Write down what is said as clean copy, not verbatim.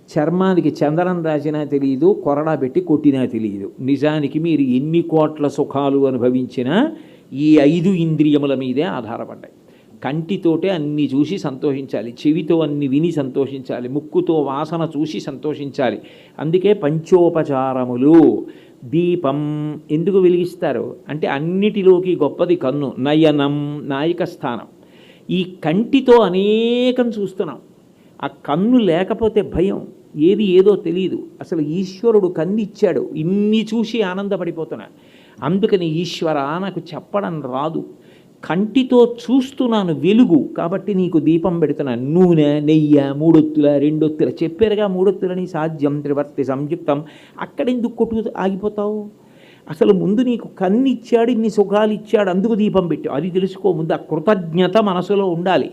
చర్మానికి చందనం రాసినా తెలియదు, కొరడా పెట్టి కొట్టినా తెలియదు. నిజానికి మీరు ఎన్ని కోట్ల సుఖాలు అనుభవించినా ఈ 5 ఇంద్రియముల మీదే ఆధారపడ్డాయి. కంటితోటే అన్ని చూసి సంతోషించాలి, చెవితో అన్ని విని సంతోషించాలి, ముక్కుతో వాసన చూసి సంతోషించాలి. అందుకే పంచోపచారములు. దీపం ఎందుకు వెలిగిస్తారు అంటే అన్నిటిలోకి గొప్పది కన్ను, నయనం నాయక స్థానం. ఈ కంటితో అనేకం చూస్తున్నాం, ఆ కన్ను లేకపోతే భయం, ఏది ఏదో తెలియదు. అసలు ఈశ్వరుడు కన్ను ఇచ్చాడు, ఇన్ని చూసి ఆనందపడిపోతున్నా. అందుకని ఈశ్వర నాకు చెప్పడం రాదు, కంటితో చూస్తున్నాను వెలుగు, కాబట్టి నీకు దీపం పెడుతున్నాను. నూనె, నెయ్యి, 3 ఒత్తుల 2 ఒత్తుల చెప్పారుగా, 3 ఒత్తులని సాధ్యం త్రివర్తి సంయుక్తం. అక్కడెందుకు కొట్టుకు ఆగిపోతావు? అసలు ముందు నీకు కన్ను ఇచ్చాడు, ఇన్ని సుఖాలు ఇచ్చాడు, అందుకు దీపం పెట్టావు. అది తెలుసుకో ముందు. ఆ కృతజ్ఞత మనసులో ఉండాలి.